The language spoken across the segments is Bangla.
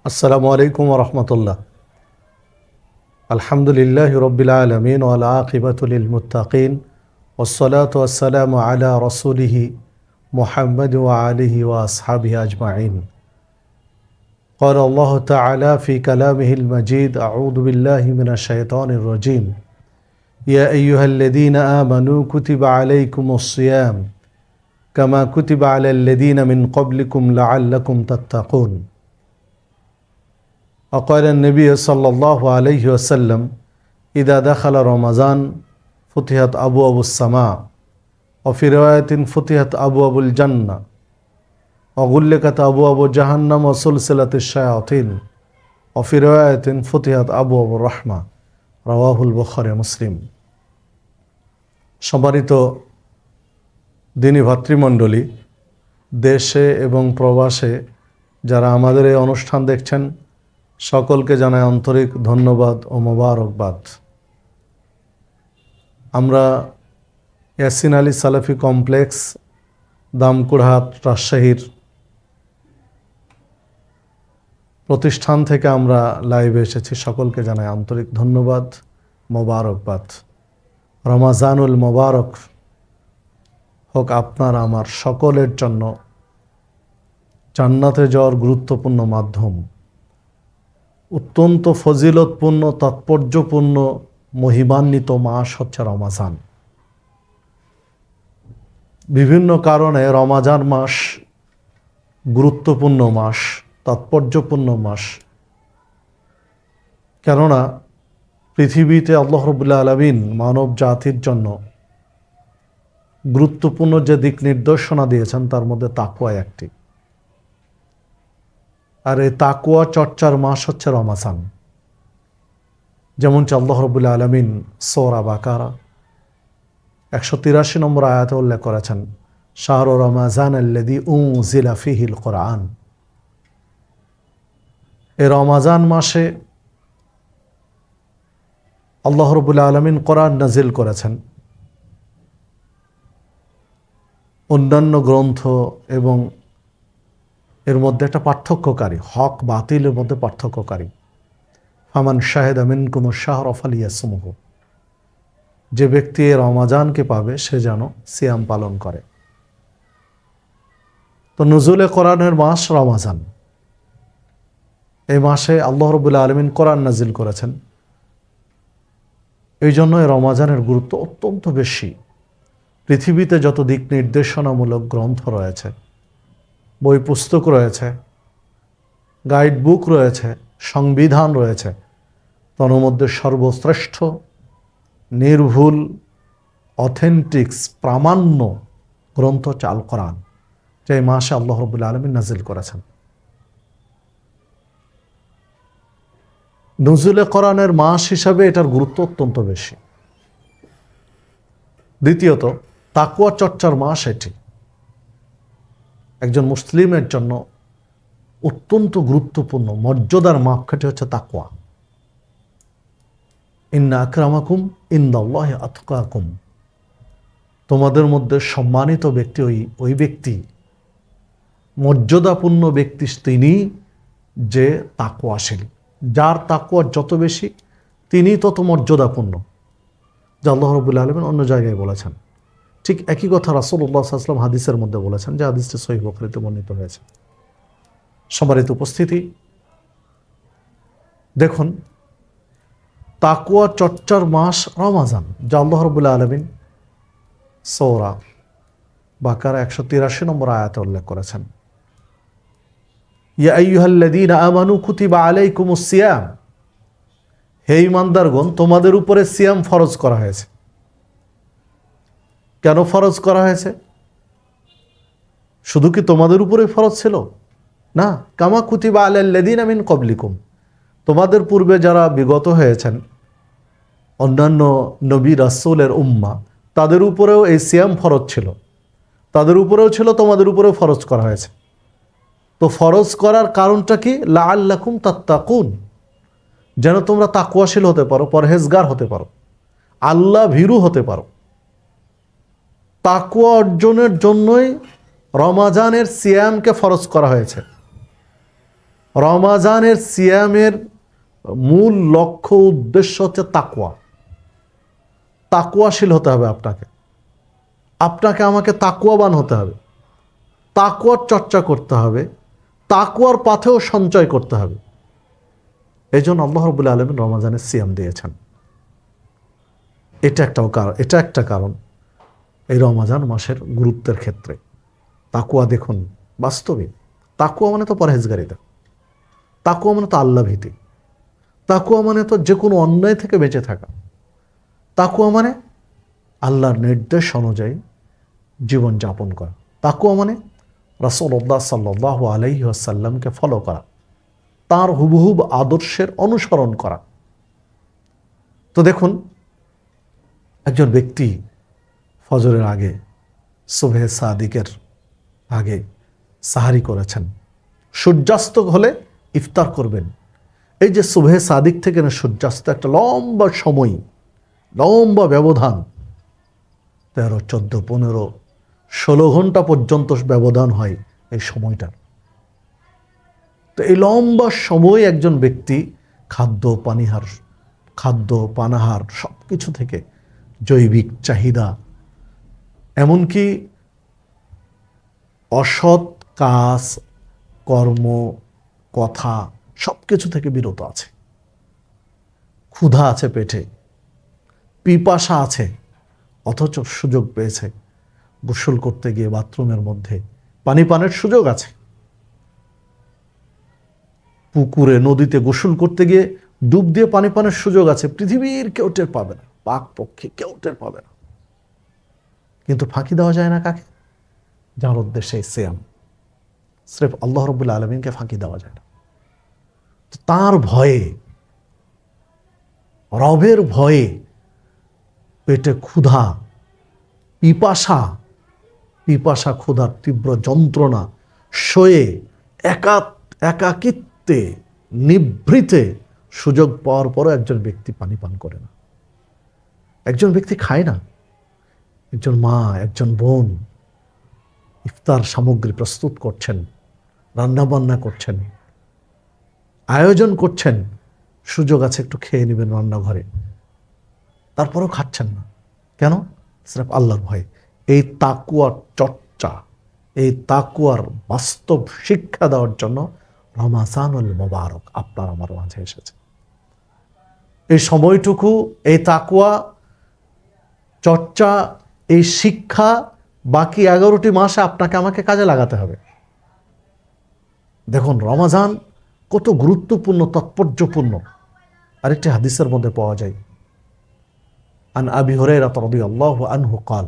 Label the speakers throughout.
Speaker 1: আসসালামু আলাইকুম ওয়া রাহমাতুল্লাহ। আলহামদুলিল্লাহি রাব্বিল আলামিন ওয়াল আকিবাতু লিল মুত্তাকিন ওয়াসসালাতু ওয়াসসালামু আলা রাসূলিহি মুহাম্মদ ওয়া আলিহি ওয়া আসহাবিহি আজমাইন। قال الله تعالى في كلامه المجيد أعوذ بالله من الشيطان الرجيم يا أيها الذين آمنوا كتب عليكم الصيام كما كتب على الذين من قبلكم لعلكم تتقون। وقال النبي صلى الله عليه وسلم إذا دخل رمضان فتحت أبواب السماء وفي رواية فتحت أبواب الجنة وغلقت أبواب جهنم وسلسلة الشياطين وفي رواية فتحت أبواب الرحمة رواه البخاري মুসলিম। সম্মানিত দিনী ভাতৃমণ্ডলী, দেশে এবং প্রবাসে যারা আমাদের এই অনুষ্ঠান দেখছেন সকলকে জানাই আন্তরিক ধন্যবাদ ও মোবারকবাদ। আমরা ইয়াসিন আলী সালাফি কমপ্লেক্স, দামকুড়হাট, রাজশাহীর প্রতিষ্ঠান থেকে আমরা লাইভে এসেছি। সকলকে জানাই আন্তরিক ধন্যবাদ, মোবারকবাদ। রমাজানুল মোবারক হোক আপনার আমার সকলের জন্য জান্নাতে যাওয়ার গুরুত্বপূর্ণ মাধ্যম। অত্যন্ত ফজিলতপূর্ণ, তাৎপর্যপূর্ণ, মহিমান্বিত মাস হচ্ছে রমাজান। বিভিন্ন কারণে রমাজান মাস গুরুত্বপূর্ণ মাস, তাৎপর্যপূর্ণ মাস। কেননা পৃথিবীতে আল্লাহ রাব্বুল আলামিন মানব জাতির জন্য গুরুত্বপূর্ণ যে দিক নির্দেশনা দিয়েছেন তার মধ্যে তাকওয়া একটি। আর এই তাকওয়া চর্চার মাস হচ্ছে রমাজান। যেমনটি আল্লাহ রাব্বুল আলামিন সূরা বাকারা 183 নম্বর আয়াতে উল্লেখ করেছেন, শাহরু রমাজান আল্লাযী উনজিলা ফীহিল কুরআন। এই রমাজান মাসে আল্লাহ রাব্বুল আলামিন কোরআন নাজিল করেছেন। অন্যান্য গ্রন্থ এবং এর মধ্যে একটা পার্থক্যকারী, হক বাতিলের মধ্যে পার্থক্যকারী। ফামান শাহিদা মিনকুমুশ শাহরা ফালিয়াসুমহু, যে ব্যক্তি রমাজানকে পাবে সে যেন সিয়াম পালন করে। তো নুজুলে কোরআনের মাস রমাজান। এই মাসে আল্লাহ রাব্বুল আলামিন কোরআন নাজিল করেছেন। এই জন্য এই রমাজানের গুরুত্ব অত্যন্ত বেশি। পৃথিবীতে যত দিক নির্দেশনামূলক গ্রন্থ রয়েছে, বই পুস্তক রয়েছে, গাইড বুক রয়েছে, সংবিধান রয়েছে, তার মধ্যে সর্বশ্রেষ্ঠ, নির্ভুল, অথেন্টিক্স, প্রামাণ্য গ্রন্থ হচ্ছে আল কোরআন, যে মাসে আল্লাহ রাব্বুল আলামিন নাজিল করেছেন। নুজুলে কোরআনের মাস হিসাবে এটার গুরুত্ব অত্যন্ত বেশি। দ্বিতীয়ত, তাকওয়া চর্চার মাস এটি। একজন মুসলিমের জন্য অত্যন্ত গুরুত্বপূর্ণ মর্যাদার মাপকাঠি হচ্ছে তাকওয়া। ইন্না আকরামাকুম ইনদাল্লাহি আতকাকুম, তোমাদের মধ্যে সম্মানিত ব্যক্তি ওই ব্যক্তি, মর্যাদাপূর্ণ ব্যক্তি তিনি যে তাকওয়াশীল। যার তাকওয়া যত বেশি তিনি তত মর্যাদাপূর্ণ, যা আল্লাহ রাব্বুল আলামিন অন্য জায়গায় বলেছেন। ঠিক একই কথা রাসূলুল্লাহ সাল্লাল্লাহু আলাইহি ওয়াসাল্লাম হাদিসের মধ্যে বলেছেন, যে হাদিসটি সহিহ বুখারীতে বর্ণিত হয়েছে। সম্মানিত উপস্থিতি, দেখুন, তাকওয়া চর্চার মাস রমাজান, যা আল্লাহ রাব্বুল আলামিন সূরা বাকারা 183 নম্বর আয়াতে উল্লেখ করেছেন। ইয়া আইয়ুহাল্লাযীনা আমানু কুতিবা আলাইকুমুস সিয়াম, হে ঈমানদারগণ, তোমাদের উপরে সিয়াম ফরজ করা হয়েছে। কেন ফরজ করা হয়েছে? শুধু কি তোমাদের উপরে ফরজ ছিল? না, কামা কুতিবা আলাল্লাযীনা মিন ক্বাবলিকুম, তোমাদের পূর্বে যারা বিগত হয়েছেন, অন্যান্য নবী রাসূলের উম্মাহ, তাদের উপরেও এই সিয়াম ফরজ ছিল। তাদের উপরেও ছিল, তোমাদের উপরেও ফরজ করা হয়েছে। তো ফরজ করার কারণটা কি? লাআল্লাকুম তাত্তাকুন, যেন তোমরা তাকওয়াশীল হতে পারো, পরহেজগার হতে পারো, আল্লাহ ভীরু হতে পারো। তাকওয়া অর্জনের জন্যই রমাজানের সিয়ামকে ফরজ করা হয়েছে। রমাজানের সিয়ামের মূল লক্ষ্য উদ্দেশ্য হচ্ছে তাকওয়া। তাকওয়াশীল হতে হবে আপনাকে আমাকে তাকওয়াবান হতে হবে, তাকওয়ার চর্চা করতে হবে, তাকওয়ার পাথেও সঞ্চয় করতে হবে। এই জন্য আল্লাহ রাব্বুল আলামিন রমাজানের সিয়াম দিয়েছেন। এটা একটা কারণ এই রমাজান মাসের গুরুত্বের ক্ষেত্রে। তাকওয়া দেখুন, বাস্তবে তাকওয়া মানে তো পরহেজগারিতা, তাকওয়া মানে তো আল্লাহ ভীতি, তাকওয়া মানে তো যে কোনো অন্যায় থেকে বেঁচে থাকা, তাকওয়া মানে আল্লাহর নির্দেশ অনুযায়ী জীবন যাপন করা, তাকওয়া মানে রাসূলুল্লাহ সাল্লাল্লাহু আলাইহি ওয়াসাল্লামকে ফলো করা, তার হুবহুব আদর্শের অনুসরণ করা। তো দেখুন, একজন ব্যক্তি ফজরের আগে, সুবহে সাদিকের আগে সাহারি করেছেন, সূর্যাস্ত হলে ইফতার করবেন। এই যে সুবহে সাদিক থেকে না সূর্যাস্ত, একটা লম্বা সময়, লম্বা ব্যবধান, 13, 14, 15, 16 ঘন্টা পর্যন্ত ব্যবধান হয় এই সময়টার। তো এই লম্বা সময় একজন ব্যক্তি খাদ্য পানাহার সব কিছু থেকে, জৈবিক চাহিদা, এমনকি অসৎ কাজ, কর্ম, কথা সব কিছু থেকে বিরত আছে। ক্ষুধা আছে পেটে, পিপাসা আছে, অথচ সুযোগ পেয়েছে গোসল করতে গিয়ে বাথরুমের মধ্যে পানি পানের সুযোগ আছে, পুকুরে নদীতে গোসল করতে গিয়ে ডুব দিয়ে পানি পানের সুযোগ আছে। পৃথিবীর কেউ টের পাবে না, পাক পক্ষে কেউ টের পাবে না, কিন্তু ফাঁকি দেওয়া যায় না কাকে? যার উদ্দেশ্যে সিয়াম, স্রেফ আল্লাহ রাব্বুল আলামিনকে ফাঁকি দেওয়া যায় না। তার ভয়ে, রবের ভয়ে পেটে ক্ষুধা, পিপাসা ক্ষুধার তীব্র যন্ত্রণা সয়ে একাকিত্বে নিভৃতে সুযোগ পাওয়ার পরও একজন ব্যক্তি পানি পান করে না, একজন ব্যক্তি খায় না। একজন মা, একজন বোন ইফতার সামগ্রী প্রস্তুত করছেন, রান্নাবান্না করছেন, আয়োজন করছেন, সুযোগ আছে একটু খেয়ে নেবেন রান্নাঘরে, তারপরেও খাচ্ছেন না। কেন? সির্ফ আল্লাহর ভয়। এই তাকওয়ার চর্চা, এই তাকওয়ার বাস্তব শিক্ষা দেওয়ার জন্য রমাজানুল মুবারক আপনার আমার মাঝে এসেছে। এই সময়টুকু এই তাকওয়া চর্চা, এই শিক্ষা বাকি 11টি মাসে আপনাকে আমাকে কাজে লাগাতে হবে। দেখুন রমাজান কত গুরুত্বপূর্ণ, তাৎপর্যপূর্ণ। আরেকটি হাদিসের মধ্যে পাওয়া যায়, আন আবি হুরায়রা রাদিয়াল্লাহু আনহু قال,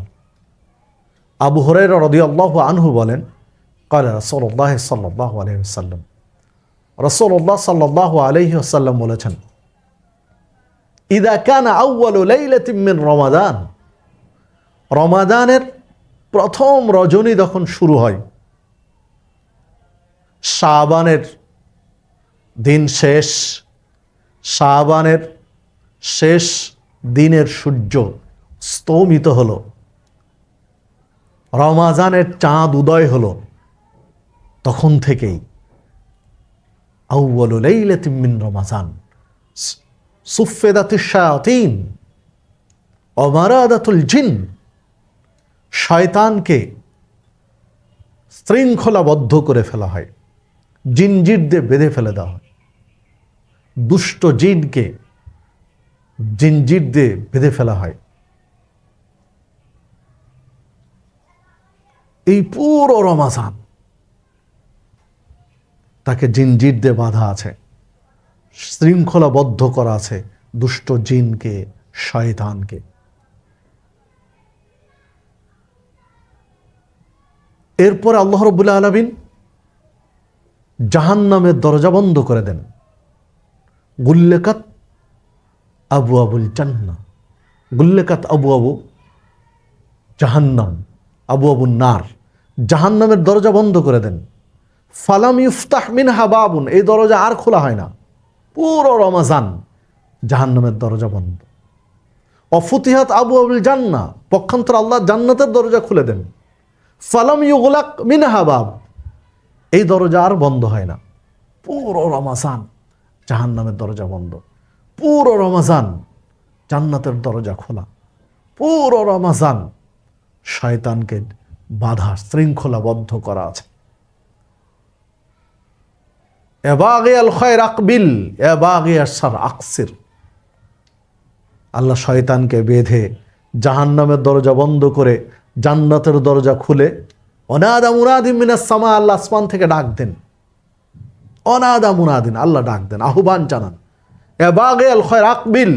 Speaker 1: আবু হুরায়রা রাদিয়াল্লাহু আনহু বলেন, قال রাসূলুল্লাহ সাল্লাল্লাহু আলাইহি ওয়াসাল্লাম, রাসূলুল্লাহ সাল্লাল্লাহু আলাইহি ওয়াসাল্লাম বলেছেন, ইযা কানা আউয়ালু লাইলাতিন মিন রমাদান, রমাদানের প্রথম রজনী যখন শুরু হয়, শাবানের দিন শেষ, শাবানের শেষ দিনের সূর্য স্তমিত হলো, রমাজানের চাঁদ উদয় হলো, তখন থেকেই আউয়ালু লাইলাতিন মিন রমাজান সুফিদাতিশ শায়াতিন ওয়া মারাদাতুল জিন, শয়তানকে শৃঙ্খলাবদ্ধ করে ফেলা হয়, জিনজির দিয়ে বেঁধে ফেলে দেওয়া হয়, দুষ্ট জিনকে জিনজির দিয়ে বেঁধে ফেলা হয়। এই পুরো রমাজান তাকে জিনজির দিয়ে বাঁধা আছে, শৃঙ্খলাবদ্ধ করা আছে দুষ্ট জিনকে, শয়তানকে। এরপরে আল্লাহ রাব্বুল আলামিন জাহান্নামের দরজা বন্ধ করে দেন। গুল্লেকাত আবু আবুল জান্নাহ, গুল্লেকাত আবু আবু জাহান্নাম, আবু আবুন নার, জাহান্নামের দরজা বন্ধ করে দেন। ফালাম ইফতাহ মিনহা বাবুন, এই দরজা আর খোলা হয় না। পুরো রমাজান জাহান্নামের দরজা বন্ধ। অফুতিহাত আবু আবুল জান্নাহ, পক্ষান্তর আল্লাহ জান্নাতের দরজা খুলে দেন। ফালাম ইউগলাক মিনহা বাব, এই দরজা আর বন্ধ হয় না। পুরো রমাজান জাহান্নামের দরজা বন্ধ, পুরো রমাজান জান্নাতের দরজা খোলা, পুরো রমাজান শয়তানকে বাধা শৃঙ্খলাবদ্ধ করা আছে। এবাগিয়াল খায়র আকবিল এবাগিয়াস শার আকসির। আল্লাহ শয়তানকে বেঁধে জাহান্নামের দরজা বন্ধ করে জান্নাতের দরজা খুলে অনাদা মুনাদিন মিনাস সামা, আল্লাহ আসমান থেকে ডাক দেন। অনাদা মুনাদিন, আল্লাহ ডাক দেন, আহ্বান জানান। এবাগিয়াল খায়র আকবিল,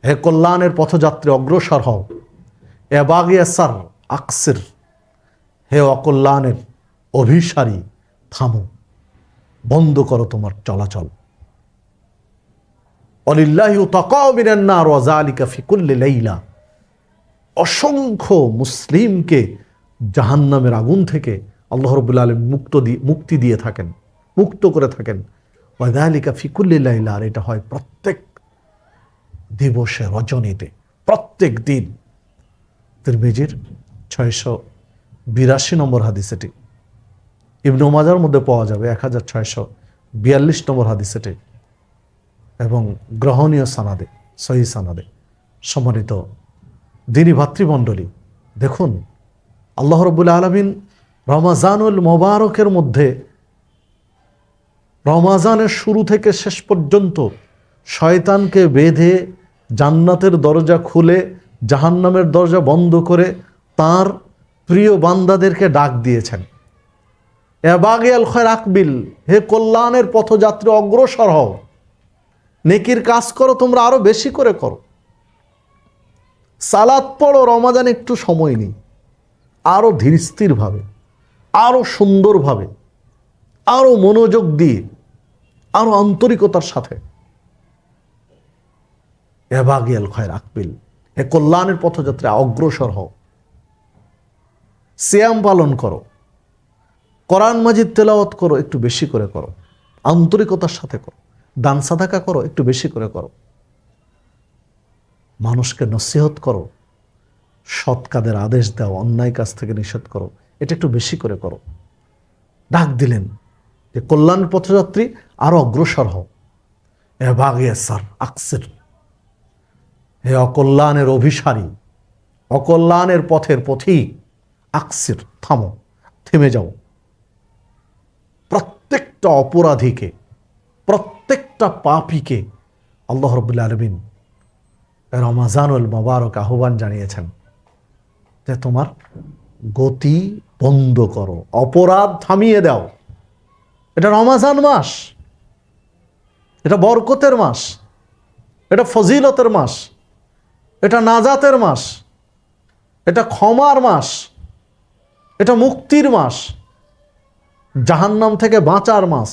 Speaker 1: হে কল্যাণের পথযাত্রী অগ্রসর হও। এবাগিয়াস শার আকসির, হে অকল্যাণের অভিসারী থামো, বন্ধ করো তোমার চলাচল। অলিল্লাহি তাকাউ মিনান নার ওয়া যালিকা ফি কুল্লি লাইলা। অসংখ্য মুসলিমকে জাহান্নামের আগুন থেকে আল্লাহ রাব্বুল আলামিন মুক্তি দিয়ে থাকেন, মুক্ত করে থাকেন। ওয়া যালিকা ফি কুল্লি লাইলা, আর এটা হয় প্রত্যেক দিবসে, রজনীতে, প্রত্যেক দিন। তিরমিজির 682 নম্বর হাদিস এটি, ইবনে মাজার মধ্যে পাওয়া যাবে 1642 নম্বর হাদিস এটি, এবং গ্রহণীয় সানাদে, সহি সানাদে। সম্মানিত দিনী ভাতৃমণ্ডলী, দেখুন আল্লাহ রাব্বুল আলামিন রমাজানুল মোবারকের মধ্যে, রমাজানের শুরু থেকে শেষ পর্যন্ত শয়তানকে বেঁধে জান্নাতের দরজা খুলে জাহান্নামের দরজা বন্ধ করে তার প্রিয় বান্দাদেরকে ডাক দিয়েছেন। এবাগিয়াল খায়র আকবিল, হে কল্যাণের পথযাত্রী অগ্রসর হও, নেকির কাজ করো, তোমরা আরো বেশি করে করো। সালাত পড়ো, রমাজান একটু সময় নেই, আরো ধীরস্থিরভাবে, আরো সুন্দরভাবে, আরো মনোযোগ দিয়ে, আরো আন্তরিকতার সাথে। এবাগিয়াল খায়র আকবিল, হে কল্যাণের পথযাত্রী অগ্রসর হও। সিয়াম পালন করো, কোরআন মাজিদ তেলাওয়াত করো, একটু বেশি করে করো, আন্তরিকতার সাথে করো। দান সাদাকা করো, একটু বেশি করে করো। মানুষকে নসিহত করো, সৎ কাজের আদেশ দাও, অন্যায় কাজ থেকে নিষেধ করো, এটা একটু বেশি করে করো। ডাক দিলেন যে কল্যাণ পথযাত্রী আরো অগ্রসর হও। এবাগিয়াস শার আকসির, হে অকল্যাণের অভিসারী, অকল্যাণের পথের পথিক, আকসির, থামো, থেমে যাও। প্রত্যেকটা অপরাধীকে, প্রত্যেকটা পাপীকে আল্লাহ রাব্বুল আলামিন রমাজানুল মোবারক আহ্বান জানিয়েছেন যে তোমার গতি বন্ধ করো, অপরাধ থামিয়ে দাও। এটা রমাজান মাস, এটা বরকতের মাস, এটা ফজিলতের মাস, এটা নাজাতের মাস, এটা ক্ষমার মাস, এটা মুক্তির মাস, জাহান্নাম থেকে বাঁচার মাস,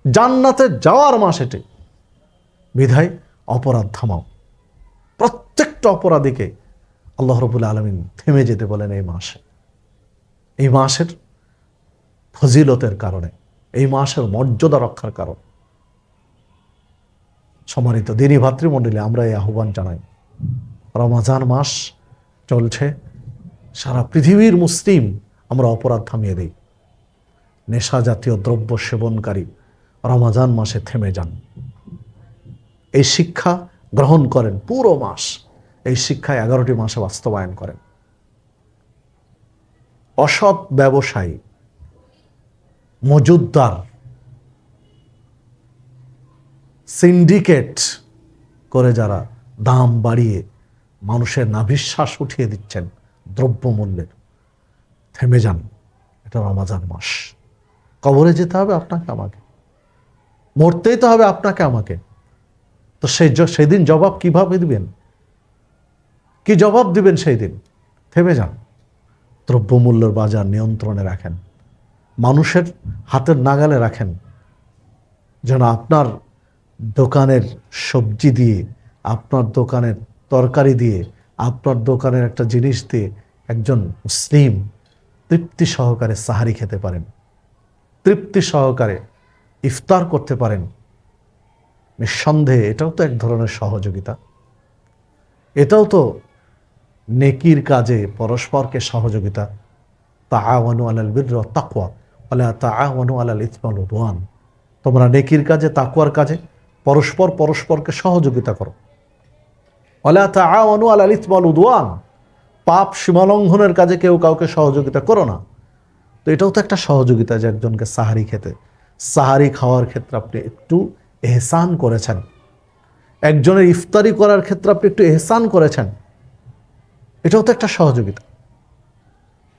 Speaker 1: জান্নাতে যাওয়ার মাস এটি। বিধায় অপরাধ থামাও। প্রত্যেকটা অপরাধীকে আল্লাহ রাব্বুল আলামিন থেমে যেতে বলেন এই মাসে। এই মাসের ফজিলতের কারণে, এই মাসের মর্যাদা রক্ষার কারণ। সম্মানিত দিনী ভাতৃমণ্ডলী, আমরা এই আহ্বান জানাই। রমাজান মাস চলছে, সারা পৃথিবীর মুসলিম আমরা অপরাধ থামিয়ে দিই। নেশা জাতীয় দ্রব্য সেবনকারী রমাজান মাসে থেমে যান। এই শিক্ষা গ্রহণ করেন পুরো মাস, এই শিক্ষায় 11টি মাসে বাস্তবায়ন করেন। অসৎ ব্যবসায়ী, মজুদদার, সিন্ডিকেট করে যারা দাম বাড়িয়ে মানুষের নাভিশ্বাস উঠিয়ে দিচ্ছেন দ্রব্যমূল্যের, থেমে যান। এটা রমাজান মাস। কবরে যেতে হবে আপনাকে আমাকে, মরতেই তো হবে আপনাকে আমাকে। তো সেদিন জবাব কিভাবে দিবেন? কি জবাব দিবেন সেই দিন? থেমে যান। দ্রব্যমূল্যের বাজার নিয়ন্ত্রণে রাখেন, মানুষের হাতের নাগালে রাখেন, যেন আপনার দোকানের সবজি দিয়ে, আপনার দোকানের তরকারি দিয়ে, আপনার দোকানের একটা জিনিস দিয়ে একজন মুসলিম তৃপ্তি সহকারে সাহারি খেতে পারেন, তৃপ্তি সহকারে ইফতার করতে পারেন। নিঃসন্দেহে এটাও তো এক ধরনের সহযোগিতা, এটাও তো নেকির কাজে পরস্পরকে সহযোগিতা। তাআওয়ানু আলাল বিররি ওয়াত তাকওয়া ওয়ালা তাআওয়ানু আলাল ইসমি ওয়াল উদওয়ান। তোমরা নেকির কাজে, তাকওয়ার কাজে পরস্পর পরস্পরকে সহযোগিতা করো। ওয়ালা তাআওয়ানু আলাল ইসমি ওয়াল উদওয়ান, পাপ সীমালঙ্ঘনের কাজে কেউ কাউকে সহযোগিতা করো না। তো এটাও তো একটা সহযোগিতা যে একজনকে সাহারি খাওয়ার ক্ষেত্রে আপনি একটু এহসান করেছেন, একজনের ইফতারি করার ক্ষেত্রে আপনি একটু এহসান করেছেন, এটাও তো একটা সহযোগিতা।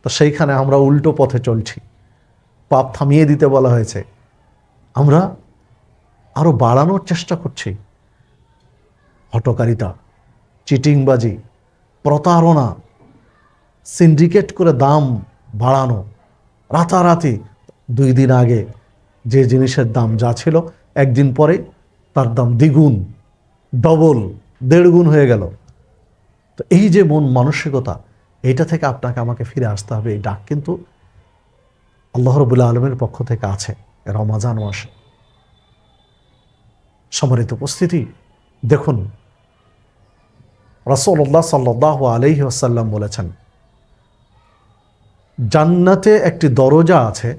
Speaker 1: তো সেইখানে আমরা উল্টো পথে চলছি, পাপ থামিয়ে দিতে বলা হয়েছে, আমরা আরো বাড়ানোর চেষ্টা করছি। হঠকারিতা, চিটিংবাজি, প্রতারণা, সিন্ডিকেট করে দাম বাড়ানো, রাতারাতি 2 দিন আগে যে জিনিসের দাম যা ছিল একদিন পরে তার দাম দ্বিগুণ, ডবল, 1.5 গুণ হয়ে গেল। তো এই যে মন মানসিকতা, এইটা থেকে আপনাকে আমাকে ফিরে আসতে হবে। এই ডাক কিন্তু আল্লাহ রাব্বুল আলামিনের পক্ষ থেকে আছে রমজান মাসে। সম্মানিত উপস্থিতি, দেখুন রাসূলুল্লাহ সাল্লাল্লাহু আলাইহি ওয়াসাল্লাম বলেছেন, জান্নাতে একটি দরজা আছে,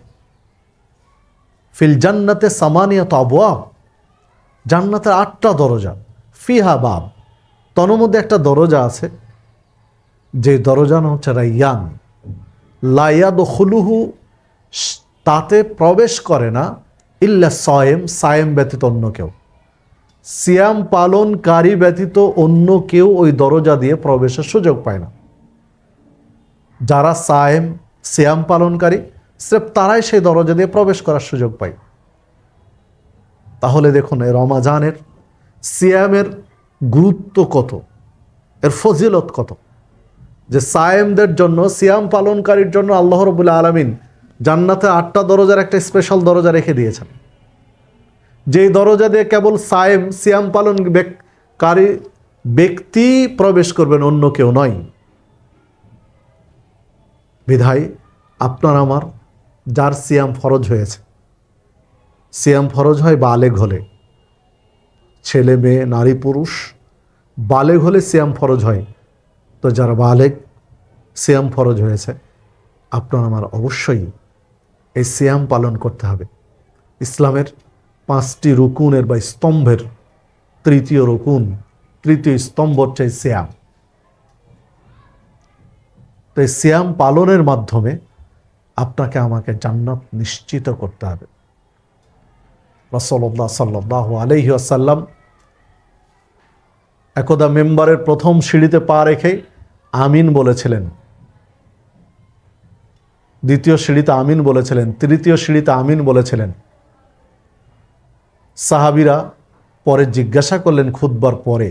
Speaker 1: ফিল জান্নাতে সামানিয়াত আবওয়াব, জান্নাতের 8টা দরজা, ফিহা বাব, তন্মধ্যে একটা দরজা আছে যে দরজা হচ্ছে রাইয়ান, লা ইয়াদখুলুহু, তাতে প্রবেশ করে না ইল্লা সায়েম, সায়েম ব্যতীত অন্য কেউ, সিয়াম পালনকারী ব্যতীত অন্য কেউ ওই দরজা দিয়ে প্রবেশের সুযোগ পায় না। যারা সিয়াম পালনকারী স্রেফ তারাই সেই দরজা দিয়ে প্রবেশ করার সুযোগ পায়। তাহলে দেখুন এই রমাজানের সিয়ামের গুরুত্ব কত, এর ফজিলত কত, যে সায়েমদের জন্য, সিয়াম পালনকারীর জন্য আল্লাহ রাব্বুল আলামিন জান্নাতে 8টা দরজার একটা স্পেশাল দরজা রেখে দিয়েছেন, যেই দরজা দিয়ে কেবল সিয়াম পালনকারী ব্যক্তি প্রবেশ করবেন, অন্য কেউ নয়। বিধায় আপনার আমার যার সিয়াম ফরজ হয়েছে, সিয়াম ফরজ হয় বালেগ হলে, ছেলে মেয়ে নারী পুরুষ বালেগ হলে সিয়াম ফরজ হয়। তো যারা বালেগ, সিয়াম ফরজ হয়েছে, আপনার আমার অবশ্যই এই সিয়াম পালন করতে হবে। ইসলামের 5টি রুকুনের বা স্তম্ভের তৃতীয় রুকুন, তৃতীয় স্তম্ভ হচ্ছে সিয়াম। তো এই সিয়াম পালনের মাধ্যমে আপনাকে আমাকে জান্নাত নিশ্চিত করতে হবে। রাসূলুল্লাহ সাল্লাল্লাহু আলাইহি ওয়াসাল্লাম একদা মেম্বারের প্রথম সিঁড়িতে পা রেখে আমিন বলেছিলেন, দ্বিতীয় সিঁড়িতে আমিন বলেছিলেন, তৃতীয় সিঁড়িতে আমিন বলেছিলেন। সাহাবীরা পরে জিজ্ঞাসা করলেন খুতবার পরে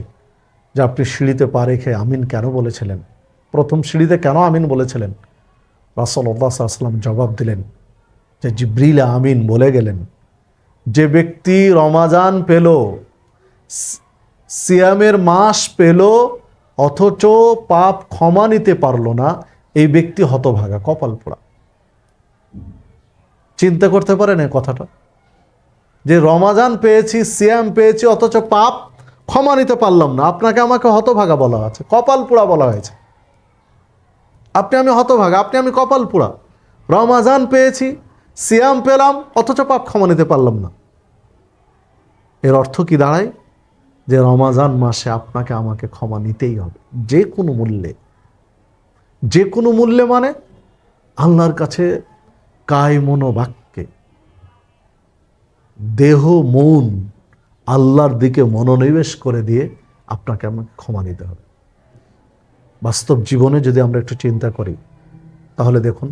Speaker 1: যে আপনি সিঁড়িতে পা রেখে আমিন কেন বলেছিলেন, প্রথম সিঁড়িতে কেন আমিন বলেছিলেন? রাসূলুল্লাহ সাল্লাল্লাহু আলাইহি ওয়াসাল্লাম জবাব দিলেন যে জিবরিল আমিন বলে গেলেন, যে ব্যক্তি রমাজান পেল, সিয়ামের মাস পেল, অথচ পাপ ক্ষমা নিতে পারল না, এই ব্যক্তি হতভাগা, কপাল পোড়া। চিন্তা করতে পারেন এই কথাটা, যে রমাজান পেয়েছি, সিয়াম পেয়েছি, অথচ পাপ ক্ষমা নিতে পারলাম না, আপনাকে আমাকে হতভাগা বলা আছে, কপাল পোড়া বলা হয়েছে। আপনি আমি হতভাগা, আপনি আমি কপাল পোড়া। রমাজান পেয়েছি, সিয়াম পেলাম, অথচ পাপ ক্ষমা নিতে পারলাম না। এর অর্থ কি দাঁড়ায়? যে রমাজান মাসে আপনাকে আমাকে ক্ষমা নিতেই হবে, যে কোনো মূল্যে। যে কোনো মূল্যে মানে আল্লাহর কাছে কায় মনোবাক্যে, দেহ মন আল্লাহর দিকে মনোনিবেশ করে দিয়ে আপনাকে আমাকে ক্ষমা নিতে হবে। বাস্তব জীবনে যদি আমরা একটু চিন্তা করি, তাহলে দেখুন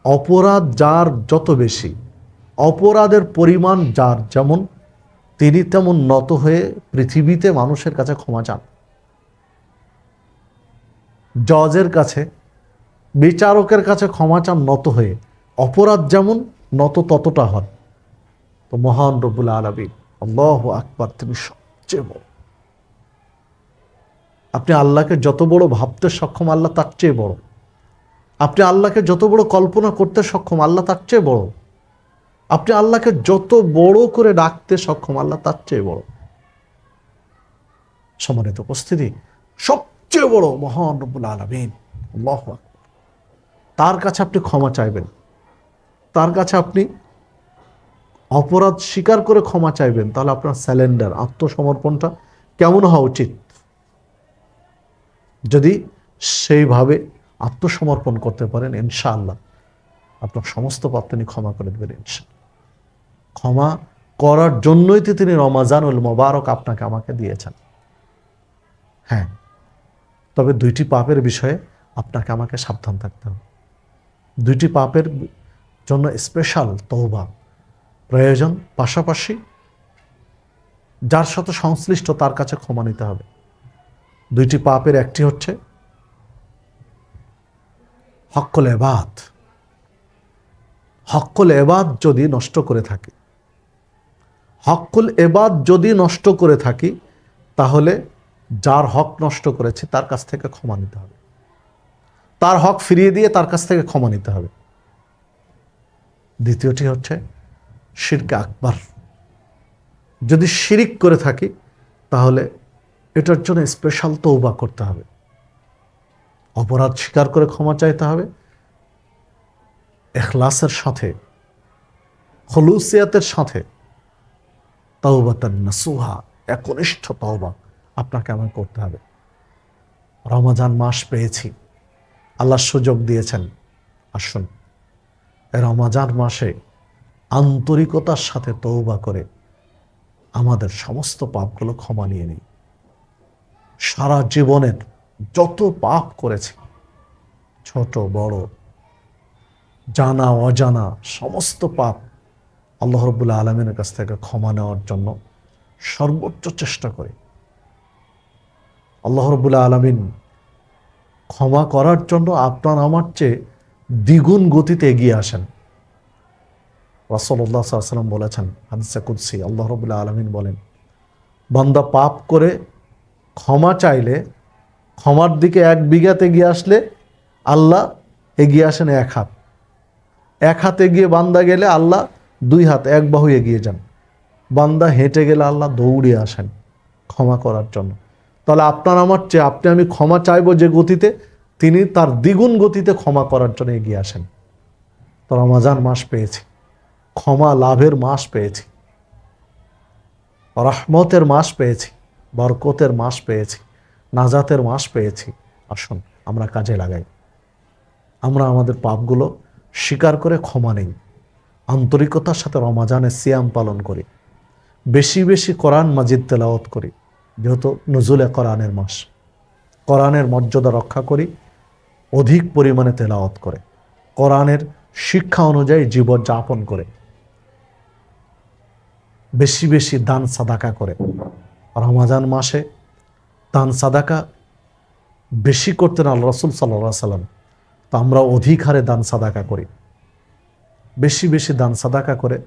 Speaker 1: অপরাধ যার যত বেশি, অপরাধের পরিমাণ যার যেমন, তিনি তেমন নত হয়ে পৃথিবীতে মানুষের কাছে ক্ষমা চান। জজের কাছে, বিচারকের কাছে ক্ষমা চান নত হয়ে। অপরাধ যেমন, নত ততটা হন। তো মহান রব্বুল আলামিন আল্লাহু আকবার, তিনি সবচেয়ে বড়। আপনি আল্লাহকে যত বড় ভাবতে সক্ষম, আল্লাহ তার চেয়ে বড়। আপনি আল্লাহকে যত বড় কল্পনা করতে সক্ষম, আল্লাহ তার চেয়ে বড়। আপনি আল্লাহকে যত বড় করে ডাকতে সক্ষম, আল্লাহ তার চেয়ে বড়। সম্মানিত উপস্থিতি, সবচেয়ে বড় মহান রব্বুল আলামিন আল্লাহু আকবার। তার কাছে আপনি ক্ষমা চাইবেন, তার কাছে আপনি অপরাধ স্বীকার করে ক্ষমা চাইবেন, তাহলে আপনার স্যালেন্ডার, আত্মসমর্পণটা কেমন হওয়া উচিত? যদি সেইভাবে আত্মসমর্পণ করতে পারেন, ইনশাআল্লাহ আপনার সমস্ত পাপ তিনি ক্ষমা করে দেবেন ইনশাআল্লাহ। ক্ষমা করার জন্যই তো তিনি রমাজানুল মোবারক আপনাকে আমাকে দিয়েছেন। হ্যাঁ, তবে দুইটি পাপের বিষয়ে আপনাকে আমাকে সাবধান থাকতে হবে। দুইটি পাপের জন্য স্পেশাল তওবা প্রয়োজন, পাশাপাশি যার সাথে সংশ্লিষ্ট তার কাছে ক্ষমা নিতে হবে। দুইটি পাপের একটি হচ্ছে হক্কুল এবাদ। হক্কুল এবাদ যদি নষ্ট করে থাকি, হক্কুল এবাদ যদি নষ্ট করে থাকি, তাহলে যার হক নষ্ট করেছে তার কাছ থেকে ক্ষমা নিতে হবে, তার হক ফিরিয়ে দিয়ে তার কাছ থেকে ক্ষমা নিতে হবে। দ্বিতীয়টি হচ্ছে শিরকে আকবার। যদি শিরিক করে থাকি, তাহলে এটার জন্য স্পেশাল তওবা করতে হবে, অপরাধ স্বীকার করে ক্ষমা চাইতে হবে, ইখলাসের সাথে, খুলুসিয়াতের সাথে, তাওবাতান নাসুহা, একনিষ্ঠ তওবা আপনাকে আমাকে করতে হবে। রমজান মাস পেয়েছি, আল্লাহ সুযোগ দিয়েছেন, আসুন এই রমজান মাসে আন্তরিকতার সাথে তওবা করে আমাদের সমস্ত পাপগুলো ক্ষমা নিয়ে নিই। সারা জীবনের যত পাপ করেছি, ছোট বড়, জানা অজানা সমস্ত পাপ আল্লাহ রাব্বুল আলামিনের কাছ থেকে ক্ষমা নেওয়ার জন্য সর্বোচ্চ চেষ্টা করি। আল্লাহ রাব্বুল আলামিন ক্ষমা করার জন্য আপনার আমার চেয়ে দ্বিগুণ গতিতে এগিয়ে আসেন। রাসূলুল্লাহ সাল্লাল্লাহু আলাইহি ওয়াসাল্লাম বলেছেন হাদিসে কুদসি, আল্লাহ রাব্বুল আলামিন বলেন, বান্দা পাপ করে ক্ষমা চাইলে, ক্ষমার দিকে 1 বিঘাত এগিয়ে আসলে আল্লাহ এগিয়ে আসেন 1 হাত, 1 হাত এগিয়ে বান্দা গেলে আল্লাহ 2 হাত, 1 বাহু এগিয়ে যান। বান্দা হেঁটে গেলে আল্লাহ দৌড়ে আসেন ক্ষমা করার জন্য। তাহলে আপনার আমার চেয়ে, আপনি আমি ক্ষমা চাইবো যে গতিতে, তিনি তার দ্বিগুণ গতিতে ক্ষমা করার জন্য এগিয়ে আসেন। তো রমজান মাস পেয়েছি, ক্ষমা লাভের মাস পেয়েছি, রহমতের মাস পেয়েছি, বরকতের মাস পেয়েছি, নাজাতের মাস পেয়েছি। আসুন আমরা কাজে লাগাই, আমরা আমাদের পাপগুলো স্বীকার করে ক্ষমা নেই, আন্তরিকতার সাথে রমজানের সিয়াম পালন করি, বেশি বেশি কোরআন মাজিদ তেলাওয়াত করি, যেহেতু নজুলে কোরআনের মাস, কোরআনের মর্যাদা রক্ষা করি, অধিক পরিমাণে তেলাওয়াত করে, কোরআনের শিক্ষা অনুযায়ী জীবন যাপন করে, বেশি বেশি দান সাদাকা করে। রমজান মাসে দান সাদাকা বেশি করতেন আল্লাহ রাসূল সাল্লাল্লাহু আলাইহি সাল্লাম, তো আমরা অধিক হারে দান সাদাকা করি, বেশি বেশি দান সাদাকা করে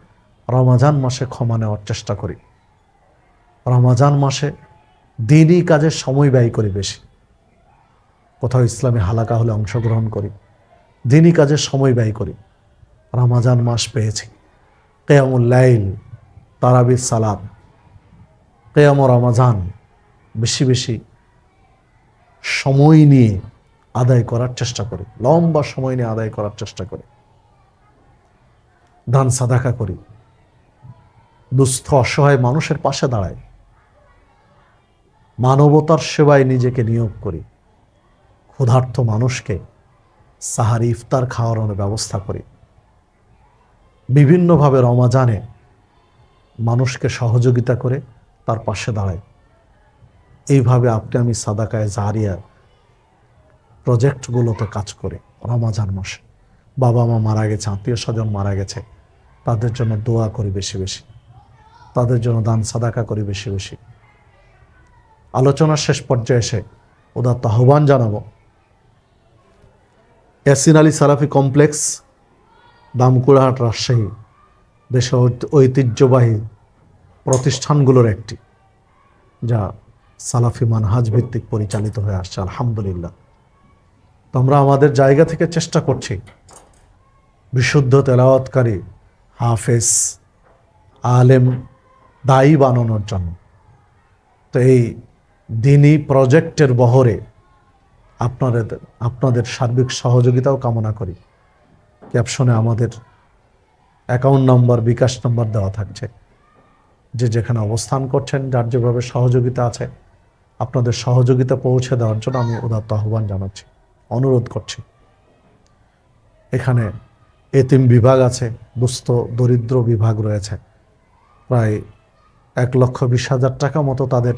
Speaker 1: রমজান মাসে ক্ষমা নেওয়ার চেষ্টা করি। রমজান মাসে দিনই কাজে সময় ব্যয় করি বেশি, কোথাও ইসলামী হালাকা হলে অংশগ্রহণ করি, দিনই কাজে সময় ব্যয় করি। রমজান মাস পেয়েছি, কিয়ামুল লাইল, তারাবির সালাত, কিয়াম রমজান বেশি বেশি সময় নিয়ে আদায় করার চেষ্টা করি, লম্বা সময় নিয়ে আদায় করার চেষ্টা করি, দান সাদাকা করি, দুস্থ অসহায় মানুষের পাশে দাঁড়াই, মানবতার সেবায় নিজেকে নিয়োগ করি, ক্ষুধার্ত মানুষকে সাহারি ইফতার খাওয়ানোর ব্যবস্থা করি, বিভিন্নভাবে রমজানে মানুষকে সহযোগিতা করে তার পাশে দাঁড়াই। এইভাবে আপনি আমি সাদাকায়ে জারিয়া প্রজেক্টগুলোতে কাজ করে রমজান মাসে। বাবা মা মারা গেছে, আত্মীয় স্বজন মারা গেছে, তাদের জন্য দোয়া করি বেশি বেশি, তাদের জন্য দান সাদাকা করি বেশি বেশি। আলোচনার শেষ পর্যায়ে এসে উদাত্ত আহ্বান জানাবো, ইয়াসিন আলী সালাফি কমপ্লেক্স, দামকুড়াহাট, রাজশাহী, দেশের ঐতিহ্যবাহী প্রতিষ্ঠানগুলোর একটি, যা সালাফি মানহাজ ভিত্তিক পরিচালিত হয়ে আসছে আলহামদুলিল্লাহ। তো আমরা আমাদের জায়গা থেকে চেষ্টা করছি বিশুদ্ধ তেলাওয়াতকারী, হাফেজ, আলেম, দায়ী বানানোর জন্য। তো এই দিনী প্রজেক্টের বহরে আপনাদের সার্বিক সহযোগিতাও কামনা করি। ক্যাপশনে আমাদের অ্যাকাউন্ট নম্বর, বিকাশ নম্বর দেওয়া থাকছে। যে যেখানে অবস্থান করছেন, যার যেভাবে সহযোগিতা আছে, আপনাদের সহযোগিতা পৌঁছে দেওয়ার জন্য আমি উদাত্ত আহ্বান জানাচ্ছি, অনুরোধ করছি। এখানে এতিম বিভাগ আছে, দুস্থ দরিদ্র বিভাগ রয়েছে, প্রায় 1,20,000 টাকা মতো তাদের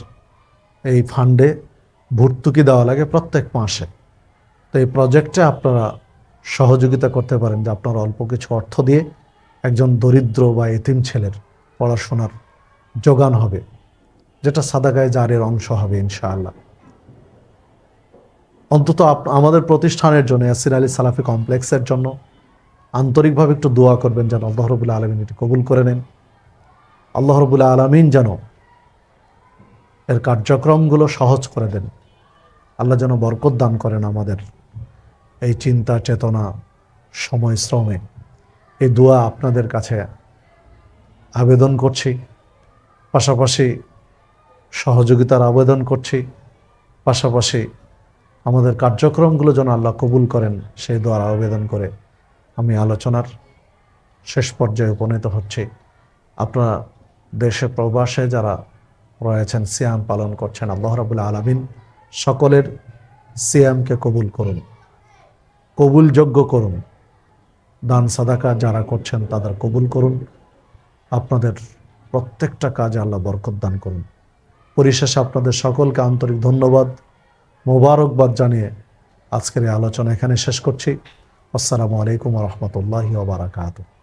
Speaker 1: এই ফান্ডে ভর্তুকি দেওয়া লাগে প্রত্যেক মাসে। তো এই প্রজেক্টে আপনারা সহযোগিতা করতে পারেন, যে আপনারা অল্প কিছু অর্থ দিয়ে একজন দরিদ্র বা এতিম ছেলের পড়াশোনার যোগান হবে, যেটা সাদাকায়ে জারের অংশ হবে ইনশাআল্লাহ। অন্তত আমাদের প্রতিষ্ঠানের জন্য, ইয়াসির আলী সালাফি কমপ্লেক্সের জন্য আন্তরিকভাবে একটু দোয়া করবেন, যেন আল্লাহ রাব্বুল আলামিন এটি কবুল করে নেন। আল্লাহ রাব্বুল আলামিন যেন এর কার্যক্রমগুলো সহজ করে দেন। আল্লাহ যেন বরকত দান করেন আমাদের এই চিন্তা, চেতনা, সময়, শ্রমে। এই দোয়া আপনাদের কাছে আবেদন করছি, পাশাপাশি সহযোগিতার আবেদন করছি, পাশাপাশি আমাদের কার্যক্রমগুলো যেন আল্লাহ কবুল করেন সেই দোয়ার আবেদন করে আমি আলোচনার শেষ পর্যায়ে উপনীত হচ্ছি। আপনারা দেশে প্রবাসে যারা রয়েছেন, সিয়াম পালন করছেন, আল্লাহ রাব্বুল আলামিন সকলের সিয়ামকে কবুল করুন, কবুলযোগ্য করুন। দান সাদাকা যারা করছেন তাদের কবুল করুন। আপনাদের প্রত্যেকটা কাজে আল্লাহ বরকত দান করুন। পরিশেষে আপনাদের সকলকে আন্তরিক ধন্যবাদ, মোবারকবাদ জানিয়ে আজকের এই আলোচনা এখানে শেষ করছি। আসসালামু আলাইকুম ওয়া রাহমাতুল্লাহি ওয়া বারাকাতুহু।